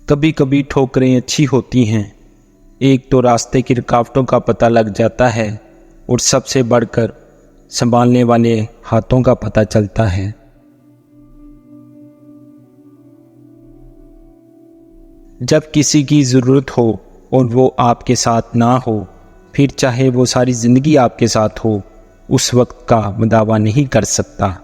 कभी कभी ठोकरें अच्छी होती हैं। एक तो रास्ते की रुकावटों का पता लग जाता है और सबसे बढ़कर संभालने वाले हाथों का पता चलता है। जब किसी की ज़रूरत हो और वो आपके साथ ना हो, फिर चाहे वो सारी ज़िंदगी आपके साथ हो, उस वक्त का दावा नहीं कर सकता।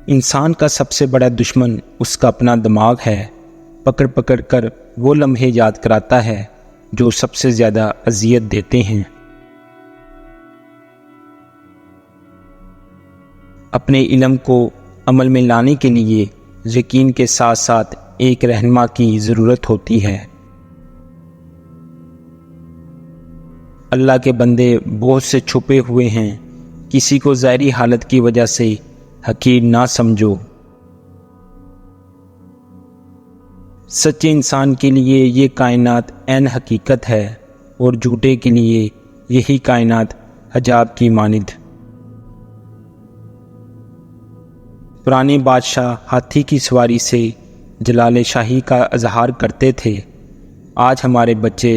इंसान का सबसे बड़ा दुश्मन उसका अपना दिमाग है। पकड़ पकड़ कर वो लम्हे याद कराता है जो सबसे ज़्यादा अज़ियत देते हैं। अपने इल्म को अमल में लाने के लिए यकीन के साथ साथ एक रहनुमा की ज़रूरत होती है। अल्लाह के बंदे बहुत से छुपे हुए हैं। किसी को ज़ाहिरी हालत की वजह से हकीर ना समझो। सच्चे इंसान के लिए ये कायनात ऐन हकीकत है और झूठे के लिए यही कायनात हजाब की मानिद। पुराने बादशाह हाथी की सवारी से जलाल शाही का इजहार करते थे। आज हमारे बच्चे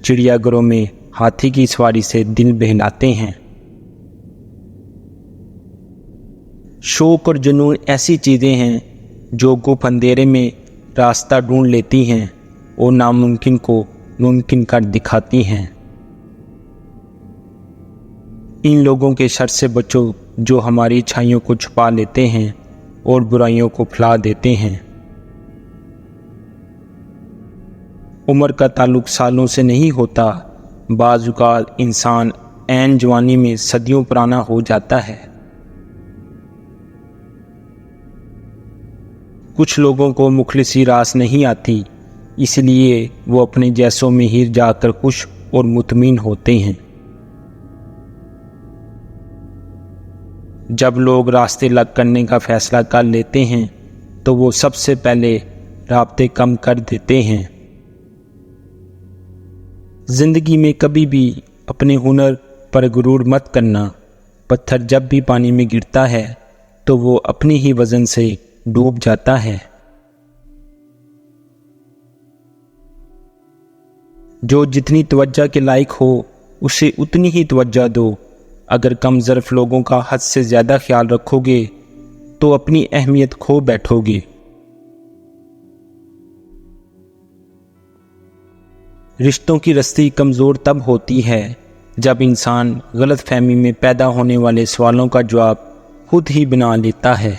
चिड़ियाघरों में हाथी की सवारी से दिल बहलाते हैं। शौक और जुनून ऐसी चीज़ें हैं जो गुप अंधेरे में रास्ता ढूंढ लेती हैं और नामुमकिन को मुमकिन कर दिखाती हैं। इन लोगों के शर से बचो जो हमारी अच्छाइयों को छुपा लेते हैं और बुराइयों को फैला देते हैं। उम्र का ताल्लुक सालों से नहीं होता। बाज़ औक़ात इंसान ऐन जवानी में सदियों पुराना हो जाता है। कुछ लोगों को मुखलिसी रास नहीं आती, इसलिए वो अपने जैसों में ही जाकर खुश और मुतमिन होते हैं। जब लोग रास्ते अलग करने का फैसला कर लेते हैं तो वो सबसे पहले राब्ते कम कर देते हैं। ज़िंदगी में कभी भी अपने हुनर पर गुरूर मत करना। पत्थर जब भी पानी में गिरता है तो वो अपनी ही वज़न से डूब जाता है। जो जितनी तवज्जो के लायक हो उसे उतनी ही तवज्जो दो। अगर कम ज़र्फ़ लोगों का हद से ज़्यादा ख्याल रखोगे तो अपनी अहमियत खो बैठोगे। रिश्तों की रस्सी कमज़ोर तब होती है जब इंसान गलत फहमी में पैदा होने वाले सवालों का जवाब खुद ही बना लेता है।